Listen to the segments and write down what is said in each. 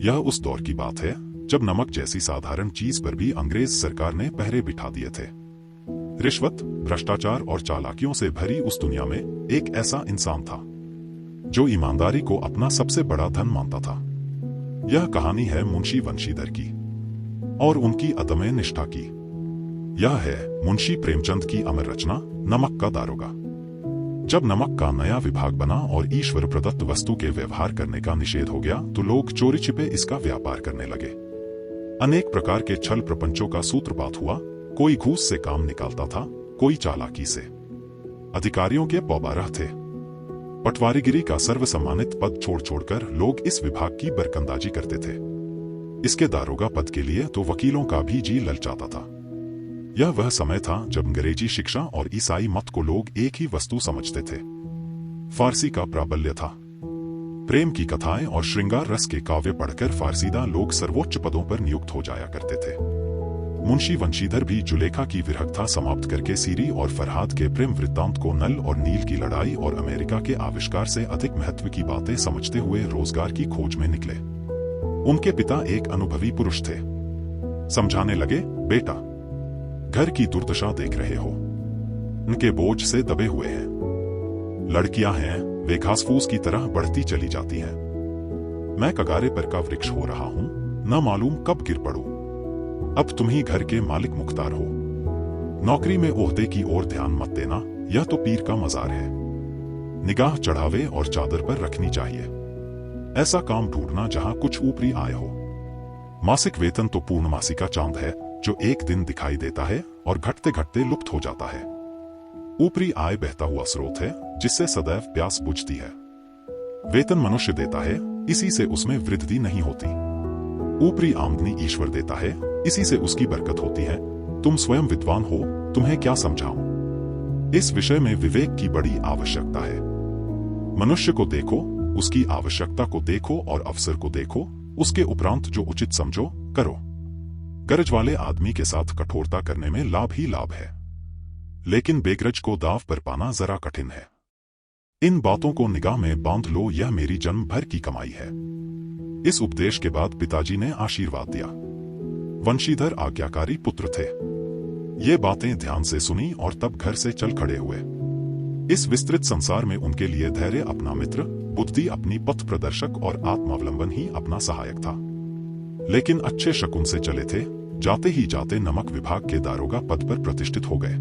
यह उस दौर की बात है जब नमक जैसी साधारण चीज पर भी अंग्रेज सरकार ने पहरे बिठा दिए थे। रिश्वत, भ्रष्टाचार और चालाकियों से भरी उस दुनिया में एक ऐसा इंसान था जो ईमानदारी को अपना सबसे बड़ा धन मानता था। यह कहानी है मुंशी वंशीधर की और उनकी अदम्य निष्ठा की। यह है मुंशी प्रेमचंद की अमर रचना नमक का दारोगा। जब नमक का नया विभाग बना और ईश्वर प्रदत्त वस्तु के व्यवहार करने का निषेध हो गया तो लोग चोरी छिपे इसका व्यापार करने लगे। अनेक प्रकार के छल प्रपंचों का सूत्रपात हुआ। कोई घूस से काम निकालता था, कोई चालाकी से। अधिकारियों के पौबारह थे। पटवारीगिरी का सर्वसम्मानित पद छोड़ छोड़कर लोग इस विभाग की बरकंदाजी करते थे। इसके दारोगा पद के लिए तो वकीलों का भी जी ललचाता था। यह वह समय था जब अंग्रेजी शिक्षा और ईसाई मत को लोग एक ही वस्तु समझते थे। फारसी का प्राबल्य था। प्रेम की कथाएं और श्रृंगार रस के काव्य पढ़कर फारसीदा लोग सर्वोच्च पदों पर नियुक्त हो जाया करते थे। मुंशी वंशीधर भी जुलेखा की विरहता समाप्त करके सीरी और फरहाद के प्रेम वृत्तांत को, नल और नील की लड़ाई और अमेरिका के आविष्कार से अधिक महत्व की बातें समझते हुए रोजगार की खोज में निकले। उनके पिता एक अनुभवी पुरुष थे। समझाने लगे, बेटा, घर की दुर्दशा देख रहे हो, उनके बोझ से दबे हुए हैं। लड़कियां हैं, वे घासफूस की तरह बढ़ती चली जाती हैं। मैं कगारे पर का वृक्ष हो रहा हूं, न मालूम कब गिर पड़ूं। अब तुम ही घर के मालिक मुख्तार हो। नौकरी में ओहदे की ओर ध्यान मत देना, यह तो पीर का मजार है। निगाह चढ़ावे और चादर पर रखनी चाहिए। ऐसा काम ढूंढना जहां कुछ ऊपरी आय हो। मासिक वेतन तो पूर्णमासी का चांद है जो एक दिन दिखाई देता है और घटते घटते लुप्त हो जाता है। ऊपरी आय बहता हुआ स्रोत है जिससे सदैव प्यास बुझती है। वेतन मनुष्य देता है, इसी से उसमें वृद्धि नहीं होती। ऊपरी आमदनी ईश्वर देता है, इसी से उसकी बरकत होती है। तुम स्वयं विद्वान हो, तुम्हें क्या समझाऊं। इस विषय में विवेक की बड़ी आवश्यकता है। मनुष्य को देखो, उसकी आवश्यकता को देखो और अवसर को देखो, उसके उपरांत जो उचित समझो करो। गरज वाले आदमी के साथ कठोरता करने में लाभ ही लाभ है, लेकिन बेगरज को दाव पर पाना जरा कठिन है। इन बातों को निगाह में बांध लो, यह मेरी जन्म भर की कमाई है। इस उपदेश के बाद पिताजी ने आशीर्वाद दिया। वंशीधर आज्ञाकारी पुत्र थे। ये बातें ध्यान से सुनी और तब घर से चल खड़े हुए। इस विस्तृत संसार में उनके लिए धैर्य अपना मित्र, बुद्धि अपनी पथ प्रदर्शक और आत्मावलंबन ही अपना सहायक था। लेकिन अच्छे शकुन से चले थे। जाते ही जाते नमक विभाग के दारोगा पद पर प्रतिष्ठित हो गए।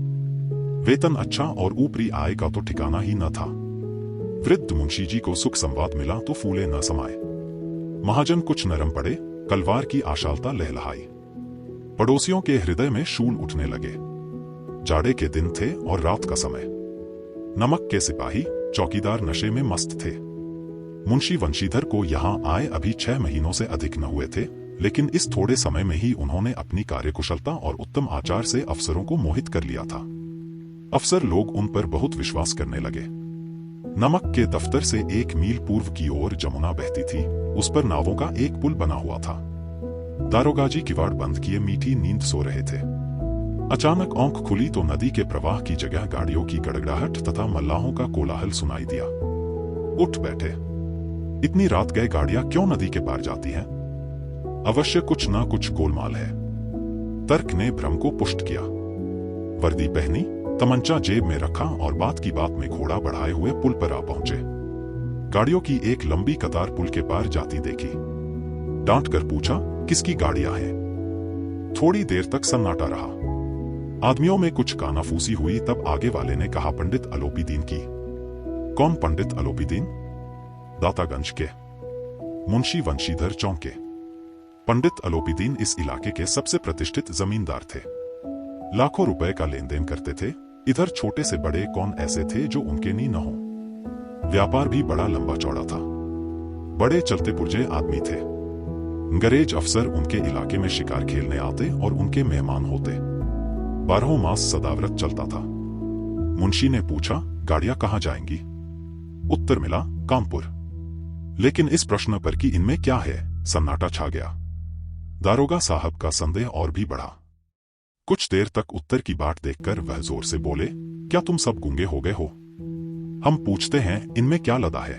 वेतन अच्छा और ऊपरी आय का तो ठिकाना ही न था। वृद्ध मुंशी जी को सुख संवाद मिला तो फूले न समाये। महाजन कुछ नरम पड़े, कलवार की आशालता लहलहाई। पड़ोसियों के हृदय में शूल उठने लगे। जाड़े के दिन थे और रात का समय। नमक के सिपाही, चौकीदार नशे में मस्त थे। मुंशी वंशीधर को यहाँ आए अभी 6 महीनों से अधिक न हुए थे, लेकिन इस थोड़े समय में ही उन्होंने अपनी कार्यकुशलता और उत्तम आचार से अफसरों को मोहित कर लिया था। अफसर लोग उन पर बहुत विश्वास करने लगे। नमक के दफ्तर से 1 मील पूर्व की ओर जमुना बहती थी। उस पर नावों का एक पुल बना हुआ था। दारोगाजी किवाड़ बंद किए मीठी नींद सो रहे थे। अचानक आंख खुली तो नदी के प्रवाह की जगह गाड़ियों की गड़गड़ाहट तथा मल्लाहों का कोलाहल सुनाई दिया। उठ बैठे। इतनी रात गए गाड़ियां क्यों नदी के पार जाती हैं? अवश्य कुछ ना कुछ गोलमाल है। तर्क ने भ्रम को पुष्ट किया। वर्दी पहनी, तमंचा जेब में रखा और बात की बात में घोड़ा बढ़ाए हुए पुल पर आ पहुंचे। गाड़ियों की एक लंबी कतार पुल के पार जाती देखी। डांट कर पूछा, किसकी गाड़ियां हैं? थोड़ी देर तक सन्नाटा रहा। आदमियों में कुछ कानाफूसी हुई, तब आगे वाले ने कहा, पंडित अलोपीदीन की। कौन पंडित अलोपीदीन? दातागंज के। मुंशी वंशीधर चौंके। पंडित अलोपीदीन इस इलाके के सबसे प्रतिष्ठित जमींदार थे। लाखों रुपए का लेन देन करते थे। इधर छोटे से बड़े कौन ऐसे थे जो उनके नी न हो। व्यापार भी बड़ा लंबा चौड़ा था। बड़े चलते पुर्जे आदमी थे। अंग्रेज अफसर उनके इलाके में शिकार खेलने आते और उनके मेहमान होते। 12 मास सदाव्रत चलता था। मुंशी ने पूछा, गाड़ियां कहां जाएंगी? उत्तर मिला, कानपुर। लेकिन इस प्रश्न पर कि इनमें क्या है, सन्नाटा छा गया। दारोगा साहब का संदेह और भी बढ़ा। कुछ देर तक उत्तर की बाट देखकर वह जोर से बोले, क्या तुम सब गूंगे हो गए हो? हम पूछते हैं, इनमें क्या लदा है?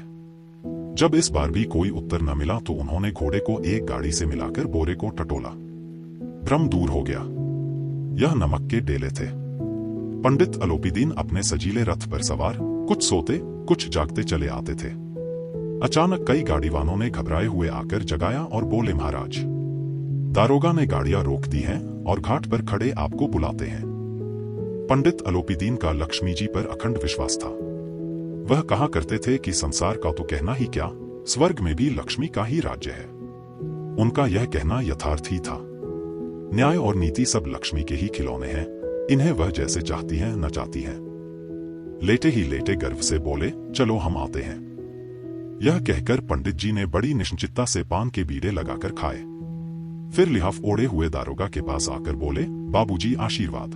जब इस बार भी कोई उत्तर न मिला तो उन्होंने घोड़े को एक गाड़ी से मिलाकर बोरे को टटोला। भ्रम दूर हो गया। यह नमक के डेले थे। पंडित अलोपीदीन अपने सजीले रथ पर सवार कुछ सोते कुछ जागते चले आते थे। अचानक कई गाड़ीवानों ने घबराए हुए आकर जगाया और बोले, महाराज, दारोगा ने गाड़ियां रोक दी हैं और घाट पर खड़े आपको बुलाते हैं। पंडित अलोपीदीन का लक्ष्मी जी पर अखंड विश्वास था। वह कहा करते थे कि संसार का तो कहना ही क्या, स्वर्ग में भी लक्ष्मी का ही राज्य है। उनका यह कहना यथार्थ ही था। न्याय और नीति सब लक्ष्मी के ही खिलौने हैं, इन्हें वह जैसे चाहती हैं नचाती हैं। लेटे ही लेटे गर्व से बोले, चलो हम आते हैं। यह कहकर पंडित जी ने बड़ी निश्चिंतता से पान के बीड़े लगाकर खाए। फिर लिहाफ ओढ़े हुए दारोगा के पास आकर बोले, बाबूजी आशीर्वाद।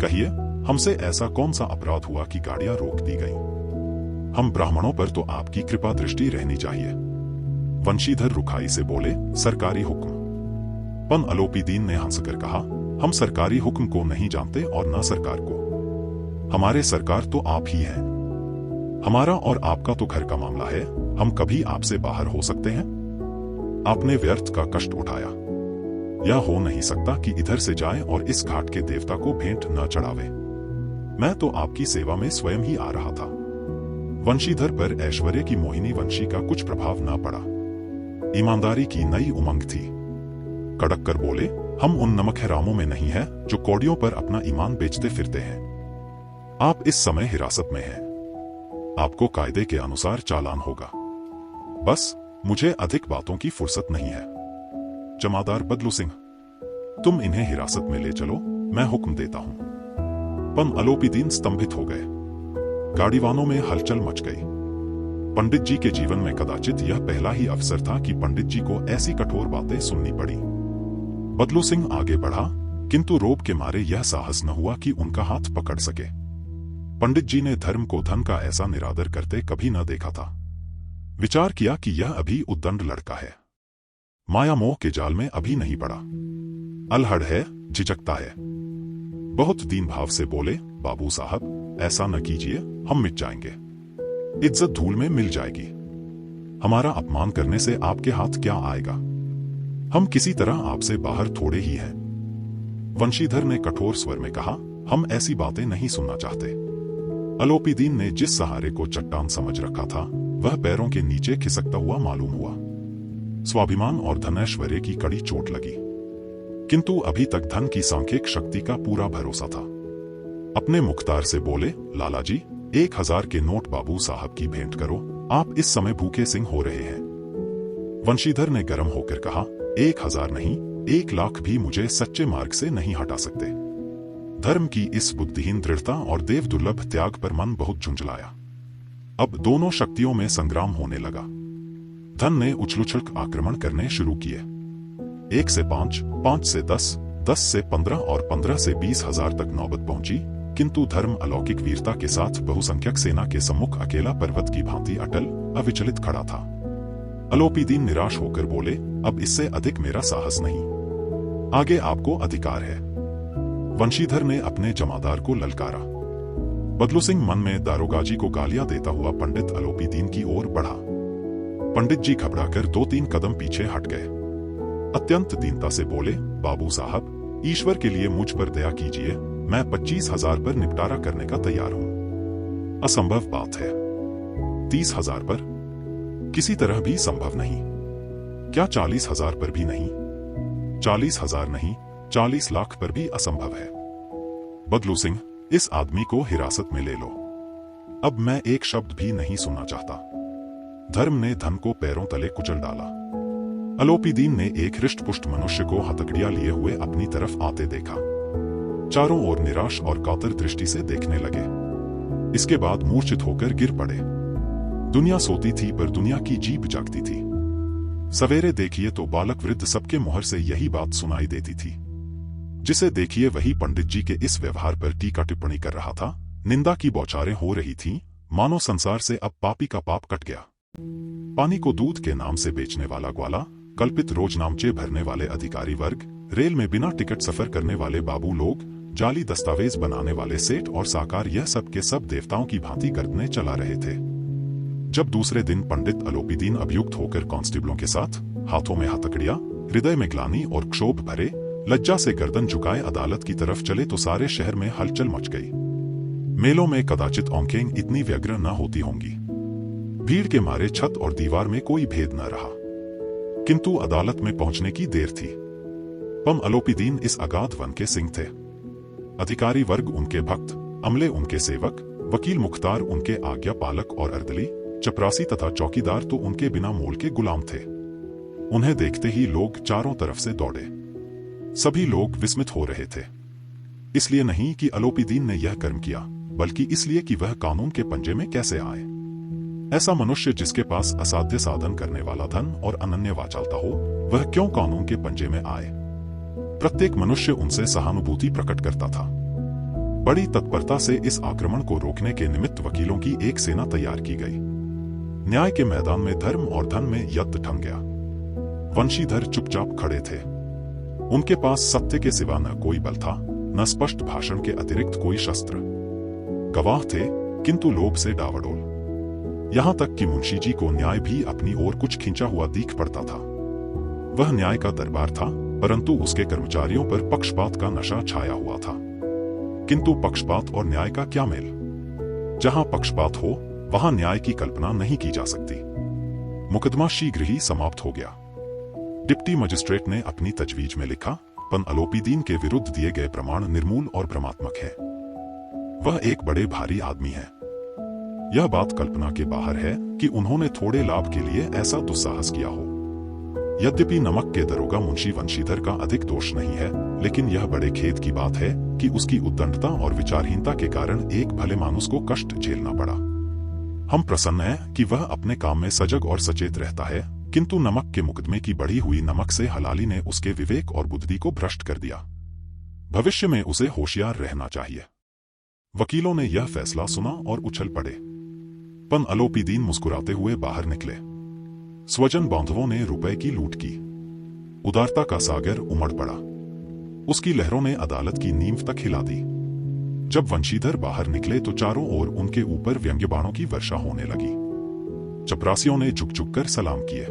कहिए, हमसे ऐसा कौन सा अपराध हुआ कि गाड़ियां रोक दी गईं? हम ब्राह्मणों पर तो आपकी कृपा दृष्टि रहनी चाहिए। वंशीधर रुखाई से बोले, सरकारी हुक्म। पन अलोपीदीन ने हंसकर कहा, हम सरकारी हुक्म को नहीं जानते और न सरकार को। हमारे सरकार तो आप ही हैं। हमारा और आपका तो घर का मामला है, हम कभी आपसे बाहर हो सकते हैं? आपने व्यर्थ का कष्ट उठाया। यह हो नहीं सकता कि इधर से जाए और इस घाट के देवता को भेंट न चढ़ावे। मैं तो आपकी सेवा में स्वयं ही आ रहा था। वंशीधर पर ऐश्वर्य की मोहिनी वंशी का कुछ प्रभाव न पड़ा। ईमानदारी की नई उमंग थी। कड़क कर बोले, हम उन नमकहरामों में नहीं हैं जो कौड़ियों पर अपना ईमान बेचते फिरते हैं। आप इस समय हिरासत में हैं। आपको कायदे के अनुसार चालान होगा। बस मुझे अधिक बातों की फुर्सत नहीं है। जमादार बदलू सिंह, तुम इन्हें हिरासत में ले चलो, मैं हुक्म देता हूं। पन अलोपीदीन स्तंभित हो गए। गाड़ीवानों में हलचल मच गई। पंडित जी के जीवन में कदाचित यह पहला ही अवसर था कि पंडित जी को ऐसी कठोर बातें सुननी पड़ी। बदलू सिंह आगे बढ़ा, किंतु रोब के मारे यह साहस न हुआ कि उनका हाथ पकड़ सके। पंडित जी ने धर्म को धन का ऐसा निरादर करते कभी न देखा था। विचार किया कि यह अभी उद्दंड लड़का है, माया मोह के जाल में अभी नहीं पड़ा, अलहड़ है, झिझकता है। बहुत दीन भाव से बोले, बाबू साहब ऐसा न कीजिए, हम मिट जाएंगे। इज्जत धूल में मिल जाएगी। हमारा अपमान करने से आपके हाथ क्या आएगा? हम किसी तरह आपसे बाहर थोड़े ही हैं। वंशीधर ने कठोर स्वर में कहा, हम ऐसी बातें नहीं सुनना चाहते। अलोपीदीन ने जिस सहारे को चट्टान समझ रखा था वह पैरों के नीचे खिसकता हुआ मालूम हुआ। स्वाभिमान और धनैश्वर्य की कड़ी चोट लगी, किंतु अभी तक धन की सांख्यिक शक्ति का पूरा भरोसा था। अपने मुख्तार से बोले, लाला जी 1000 के नोट बाबू साहब की भेंट करो, आप इस समय भूखे सिंह हो रहे हैं। वंशीधर ने गर्म होकर कहा, 1000 नहीं, 1,00,000 भी मुझे सच्चे मार्ग से नहीं हटा सकते। धर्म की इस बुद्धिहीन दृढ़ता और देव दुर्लभ त्याग पर मन बहुत झुंझलाया। अब दोनों शक्तियों में संग्राम होने लगा। धन ने उछल-उछल आक्रमण करने शुरू किए। 1 से 5, 5 से 10, 10 से 15 और 15 से 20,000 तक नौबत पहुंची, किंतु धर्म अलौकिक वीरता के साथ बहुसंख्यक सेना के सम्मुख अकेला पर्वत की भांति अटल अविचलित खड़ा था। अलोपीदीन निराश होकर बोले, अब इससे अधिक मेरा साहस नहीं, आगे आपको अधिकार है। वंशीधर ने अपने जमादार को ललकारा। बदलू सिंह मन में दारोगाजी को गालियां देता हुआ पंडित अलोपीदीन की ओर बढ़ा। पंडित जी घबराकर 2-3 कदम पीछे हट गए। अत्यंत दीनता से बोले, बाबू साहब ईश्वर के लिए मुझ पर दया कीजिए, मैं 25,000 पर निपटारा करने का तैयार हूं। असंभव बात है। 30,000 पर किसी तरह भी संभव नहीं। क्या 40,000 पर भी नहीं? 40,000 नहीं, 40 लाख पर भी असंभव है। बदलू सिंह, इस आदमी को हिरासत में ले लो। अब मैं एक शब्द भी नहीं सुनना चाहता। धर्म ने धन को पैरों तले कुचल डाला। अलोपीदीन ने एक हृष्ट-पुष्ट मनुष्य को हथकड़ियां लिए हुए अपनी तरफ आते देखा। चारों ओर निराश और कातर दृष्टि से देखने लगे। इसके बाद मूर्छित होकर गिर पड़े। दुनिया सोती थी पर दुनिया की जीभ जागती थी। सवेरे देखिए तो बालक वृद्ध सबके मुहर से यही बात सुनाई देती थी। जिसे देखिए वही पंडित जी के इस व्यवहार पर टीका टिप्पणी कर रहा था। निंदा की बौछारें हो रही थीं, मानो संसार से अब पापी का पाप कट गया। पानी को दूध के नाम से बेचने वाला ग्वाला, कल्पित रोजनामचे भरने वाले अधिकारी वर्ग, रेल में बिना टिकट सफर करने वाले बाबू लोग, जाली दस्तावेज बनाने वाले सेठ और साकार, यह सब के सब देवताओं की भांति गर्दनें चला रहे थे। जब दूसरे दिन पंडित अलोपीदीन अभियुक्त होकर कांस्टेबलों के साथ हाथों में हथकड़ियां, हृदय में ग्लानि और क्षोभ भरे लज्जा से गर्दन झुकाए अदालत की तरफ चले तो सारे शहर में हलचल मच गई। मेलों में कदाचित आंखें इतनी व्यग्र न होती होंगी। भीड़ के मारे छत और दीवार में कोई भेद न रहा, किंतु अदालत में पहुंचने की देर थी। पम अलोपीदीन इस अगाध वन के सिंह थे। अधिकारी वर्ग उनके भक्त, अमले उनके सेवक, वकील मुख्तार उनके आज्ञा पालक और अर्दली, चपरासी तथा चौकीदार तो उनके बिना मोल के गुलाम थे। उन्हें देखते ही लोग चारों तरफ से दौड़े। सभी लोग विस्मित हो रहे थे, इसलिए नहीं कि अलोपीदीन ने यह कर्म किया, बल्कि इसलिए कि वह कानून के पंजे में कैसे आए। ऐसा मनुष्य जिसके पास असाध्य साधन करने वाला धन और अनन्य वाचालता हो, वह क्यों कानून के पंजे में आए। प्रत्येक मनुष्य उनसे सहानुभूति प्रकट करता था। बड़ी तत्परता से इस आक्रमण को रोकने के निमित्त वकीलों की एक सेना तैयार की गई। न्याय के मैदान में धर्म और धन में युद्ध थम गया। वंशीधर चुपचाप खड़े थे। उनके पास सत्य के सिवा न कोई बल था, न स्पष्ट भाषण के अतिरिक्त कोई शस्त्र। गवाह थे, किंतु लोभ से डावाडोल। यहां तक कि मुंशी जी को न्याय भी अपनी ओर कुछ खींचा हुआ दिख पड़ता था। वह न्याय का दरबार था, परंतु उसके कर्मचारियों पर पक्षपात का नशा छाया हुआ था। किंतु पक्षपात और न्याय का क्या मेल। जहां पक्षपात हो, वहां न्याय की कल्पना नहीं की जा सकती। मुकदमा शीघ्र ही समाप्त हो गया। डिप्टी मजिस्ट्रेट ने अपनी तजवीज में लिखा, पन अलोपीदीन के विरुद्ध दिए गए प्रमाण निर्मूल और भ्रमात्मक है। वह एक बड़े भारी आदमी है। यह बात कल्पना के बाहर है कि उन्होंने थोड़े लाभ के लिए ऐसा दुस्साहस किया हो। यद्यपि नमक के दरोगा मुंशी वंशीधर का अधिक दोष नहीं है, लेकिन यह बड़े खेद की बात है कि उसकी उद्दंडता और विचारहीनता के कारण एक भले मानुस को कष्ट झेलना पड़ा। हम प्रसन्न हैं कि वह अपने काम में सजग और सचेत रहता है, किंतु नमक के मुकदमे की बढ़ी हुई नमक से हलाली ने उसके विवेक और बुद्धि को भ्रष्ट कर दिया। भविष्य में उसे होशियार रहना चाहिए। वकीलों ने यह फैसला सुना और उछल पड़े। पन अलोपीदीन मुस्कुराते हुए बाहर निकले। स्वजन बांधवों ने रुपए की लूट की। उदारता का सागर उमड़ पड़ा। उसकी लहरों ने अदालत की नींव तक हिला दी। जब वंशीधर बाहर निकले तो चारों ओर उनके ऊपर व्यंग्यबाणों की वर्षा होने लगी। चपरासियों ने झुक झुक कर सलाम किए,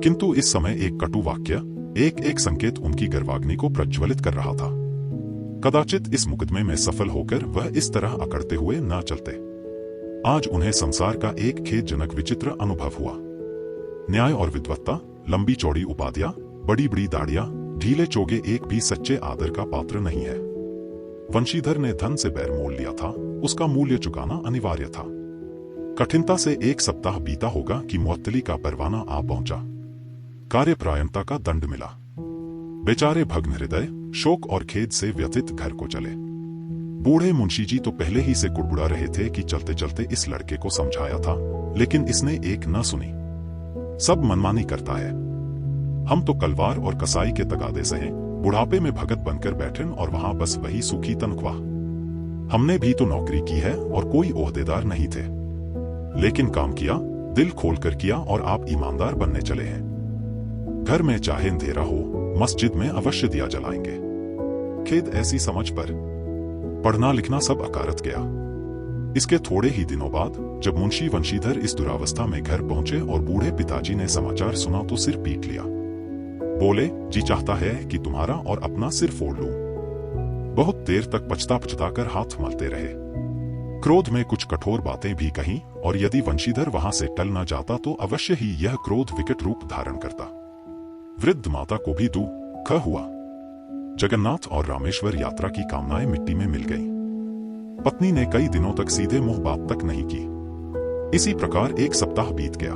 किंतु इस समय एक कटु वाक्य, एक एक संकेत उनकी गर्वाग्नि को प्रज्वलित कर रहा था। कदाचित इस मुकदमे में सफल होकर वह इस तरह अकड़ते हुए न चलते। आज उन्हें संसार का एक खेदजनक विचित्र अनुभव हुआ। न्याय और विद्वत्ता, लंबी चौड़ी उपाधियां, बड़ी बड़ी दाढ़ियां, ढीले चोगे एक भी सच्चे आदर का पात्र नहीं है। वंशीधर ने धन से बैर मोल लिया था, उसका मूल्य चुकाना अनिवार्य था। कठिनता से एक सप्ताह बीता होगा कि मुअत्तली का परवाना आ पहुंचा। कार्यपरायणता का दंड मिला। बेचारे भग्न हृदय, शोक और खेद से व्यथित घर को चले। बूढ़े मुंशी जी तो पहले ही से कुड़बुड़ा रहे थे कि चलते चलते इस लड़के को समझाया था, लेकिन इसने एक न सुनी। सब मनमानी करता है। हम तो कलवार और कसाई के तगादे से हैं, बुढ़ापे में भगत बनकर बैठे और वहां बस वही सूखी तनख्वाह। हमने भी तो नौकरी की है और कोई ओहदेदार नहीं थे, लेकिन काम किया, दिल खोलकर किया और आप ईमानदार बनने चले हैं। घर में चाहे अंधेरा हो, मस्जिद में अवश्य दिया जलाएंगे। खेद ऐसी समझ पर पढ़ना लिखना सब अकारत गया। इसके थोड़े ही दिनों बाद जब मुंशी वंशीधर इस दुरावस्था में घर पहुंचे और बूढ़े पिताजी ने समाचार सुना तो सिर पीट लिया। बोले, जी चाहता है कि तुम्हारा और अपना सिर फोड़ लूं। बहुत देर तक पछता पछताकर हाथ मलते रहे। क्रोध में कुछ कठोर बातें भी कहीं, और यदि वंशीधर वहां से टल न जाता तो अवश्य ही यह क्रोध विकट रूप धारण करता। वृद्ध माता को भी दुख हुआ। जगन्नाथ और रामेश्वर यात्रा की कामनाएं मिट्टी में मिल गईं। पत्नी ने कई दिनों तक सीधे मुंह बात तक नहीं की। इसी प्रकार एक सप्ताह बीत गया।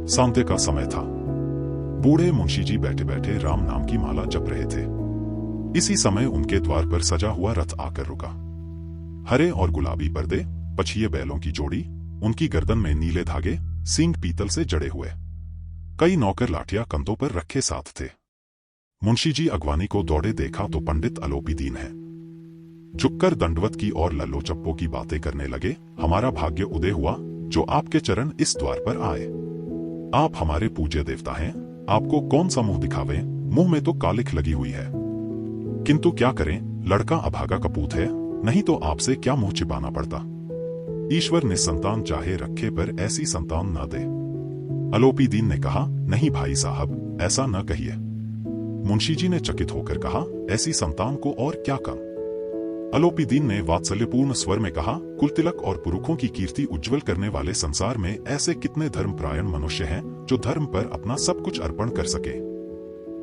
सांध्य का समय था। बूढ़े मुंशी जी बैठे बैठे राम नाम की माला जप रहे थे। इसी समय उनके द्वार पर सजा हुआ रथ आकर रुका। हरे और गुलाबी पर्दे, पछिए बैलों की जोड़ी, उनकी गर्दन में नीले धागे, सींग पीतल से जड़े हुए। कई नौकर लाठियां कंधों पर रखे साथ थे। मुंशी जी अगवानी को दौड़े देखा तो पंडित अलोपीदीन है। झुककर दंडवत की और लल्लो चप्पो की बातें करने लगे। हमारा भाग्य उदय हुआ जो आपके चरण इस द्वार पर आए। आप हमारे पूज्य देवता हैं, आपको कौन सा मुंह दिखावे, मुंह में तो कालिख लगी हुई है। किंतु क्या करें, लड़का अभागा कपूत है, नहीं तो आपसे क्या मुंह छिपाना पड़ता। ईश्वर ने संतान चाहे रखे पर ऐसी संतान न दे। अलोपीदीन ने कहा, नहीं भाई साहब, ऐसा न कहिए। मुंशी जी ने चकित होकर कहा, ऐसी संतान को और क्या कम। अलोपीदीन ने वात्सल्यपूर्ण स्वर में कहा, कुलतिलक और पुरुषों की कीर्ति उज्जवल करने वाले संसार में ऐसे कितने धर्मपरायण मनुष्य हैं जो धर्म पर अपना सब कुछ अर्पण कर सके।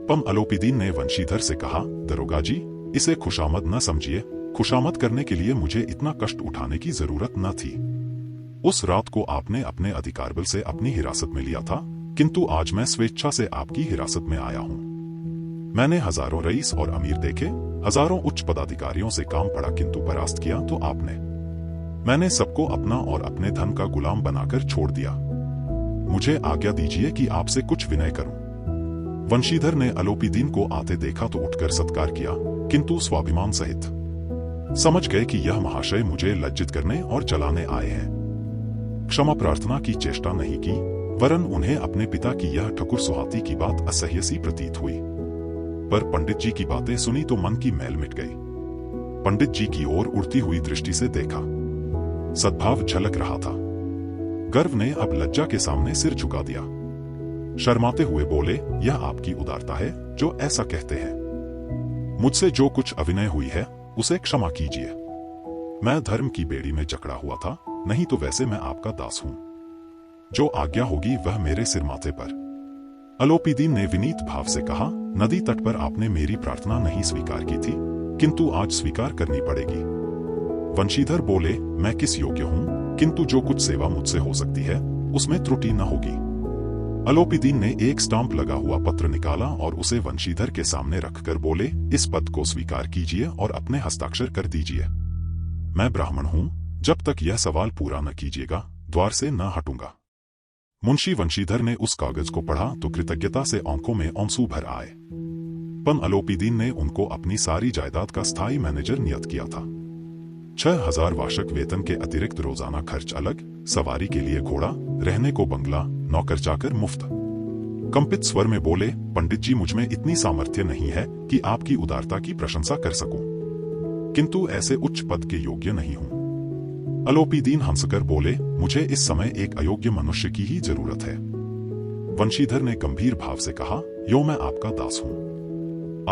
पम अलोपीदीन ने वंशीधर से कहा, दरोगा जी, इसे खुशामद न समझिए। खुशामद करने के लिए मुझे इतना कष्ट उठाने की जरूरत न थी। उस रात को आपने अपने अधिकार बल से अपनी हिरासत में लिया था, किंतु आज मैं स्वेच्छा से आपकी हिरासत में आया हूँ। मैंने हजारों रईस और अमीर देखे, हजारों उच्च पदाधिकारियों से काम पड़ा, किंतु परास्त किया तो आपने। मैंने सबको अपना और अपने धन का गुलाम बनाकर छोड़ दिया। मुझे आज्ञा दीजिए कि आपसे कुछ विनय करूं। वंशीधर ने अलोपीदीन को आते देखा तो उठकर सत्कार किया, किंतु स्वाभिमान सहित। समझ गए कि यह महाशय मुझे लज्जित करने और चलाने आए हैं। क्षमा प्रार्थना की चेष्टा नहीं की, वरन उन्हें अपने पिता की यह ठकुर सुहाती की बात असह्य सी प्रतीत हुई। पर पंडित जी की बातें सुनी तो मन की मैल मिट गई। पंडित जी की ओर उड़ती हुई दृष्टि से देखा, सद्भाव झलक रहा था। गर्व ने अब लज्जा के सामने सिर झुका दिया। शर्माते हुए बोले, यह आपकी उदारता है जो ऐसा कहते हैं। मुझसे जो कुछ अविनय हुई है उसे क्षमा कीजिए। मैं धर्म की बेड़ी में जकड़ा हुआ था, नहीं तो वैसे मैं आपका दास हूं। जो आज्ञा होगी वह मेरे सिर माथे पर। अलोपीदीन ने विनीत भाव से कहा, नदी तट पर आपने मेरी प्रार्थना नहीं स्वीकार की थी, किंतु आज स्वीकार करनी पड़ेगी। वंशीधर बोले, मैं किस योग्य हूं, किंतु जो कुछ सेवा मुझसे हो सकती है उसमें त्रुटि न होगी। अलोपीदीन ने एक स्टाम्प लगा हुआ पत्र निकाला और उसे वंशीधर के सामने रखकर बोले, इस पद को स्वीकार कीजिए और अपने हस्ताक्षर कर दीजिए। मैं ब्राह्मण हूं, जब तक यह सवाल पूरा न कीजिएगा द्वार से न हटूंगा। मुंशी वंशीधर ने उस कागज को पढ़ा तो कृतज्ञता से आंखों में आंसू भर आए। पन अलोपीदीन ने उनको अपनी सारी जायदाद का स्थायी मैनेजर नियत किया था। 6000 वार्षिक वेतन के अतिरिक्त रोजाना खर्च अलग, सवारी के लिए घोड़ा, रहने को बंगला, नौकर चाकर मुफ्त। कंपित स्वर में बोले, पंडित जी, मुझ में इतनी सामर्थ्य नहीं है कि आपकी उदारता की प्रशंसा कर सकूं, किंतु ऐसे उच्च पद के योग्य नहीं हूं। अलोपीदीन हंसकर बोले, मुझे इस समय एक अयोग्य मनुष्य की ही जरूरत है। वंशीधर ने गंभीर भाव से कहा, यो मैं आपका दास हूं।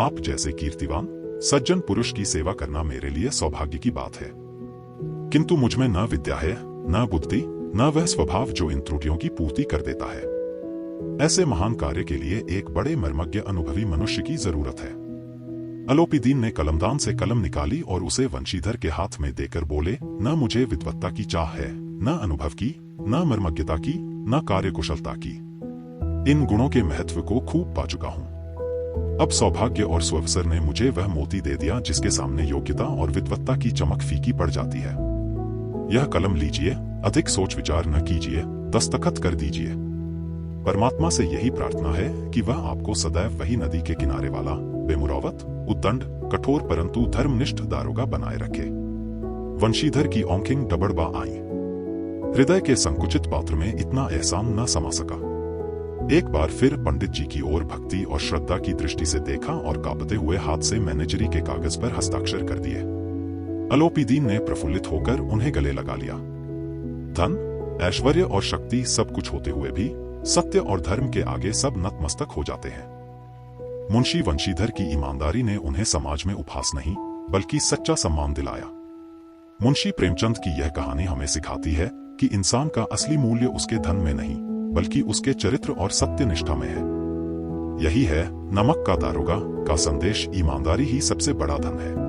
आप जैसे कीर्तिवान सज्जन पुरुष की सेवा करना मेरे लिए सौभाग्य की बात है, किंतु मुझ में न विद्या है, न बुद्धि, न वह स्वभाव जो इन त्रुटियों की पूर्ति कर देता है। ऐसे महान कार्य के लिए एक बड़े मर्मज्ञ अनुभवी मनुष्य की जरूरत है। अलोपीदीन ने कलमदान से कलम निकाली और उसे वंशीधर के हाथ में देकर बोले, न मुझे विद्वत्ता की चाह है, न अनुभव की, न मर्मज्ञता की, न कार्यकुशलता की। इन गुणों के महत्व को खूब पा चुका हूं। अब सौभाग्य और स्वअवसर ने मुझे वह मोती दे दिया जिसके सामने योग्यता और विद्वत्ता की चमक फीकी पड़ जाती है। यह कलम लीजिए, अधिक सोच विचार न कीजिए, दस्तखत कर दीजिए। परमात्मा से यही प्रार्थना है कि वह आपको सदैव वही नदी के किनारे वाला बेमुरौवत, उद्दंड, कठोर परंतु धर्मनिष्ठ दारोगा बनाए रखे। वंशीधर की आंखें डबड़बा आईं। हृदय के संकुचित पात्र में इतना एहसान न समा सका। एक बार फिर पंडित जी की ओर भक्ति और श्रद्धा की दृष्टि से देखा और कांपते हुए हाथ से मैनेजरी के कागज पर हस्ताक्षर कर दिए। अलोपीदीन ने प्रफुल्लित होकर उन्हें गले लगा लिया। धन, ऐश्वर्य और शक्ति सब कुछ होते हुए भी सत्य और धर्म के आगे सब नतमस्तक हो जाते हैं। मुंशी वंशीधर की ईमानदारी ने उन्हें समाज में उपहास नहीं बल्कि सच्चा सम्मान दिलाया। मुंशी प्रेमचंद की यह कहानी हमें सिखाती है कि इंसान का असली मूल्य उसके धन में नहीं बल्कि उसके चरित्र और सत्यनिष्ठा में है। यही है नमक का दारोगा का संदेश, ईमानदारी ही सबसे बड़ा धन है।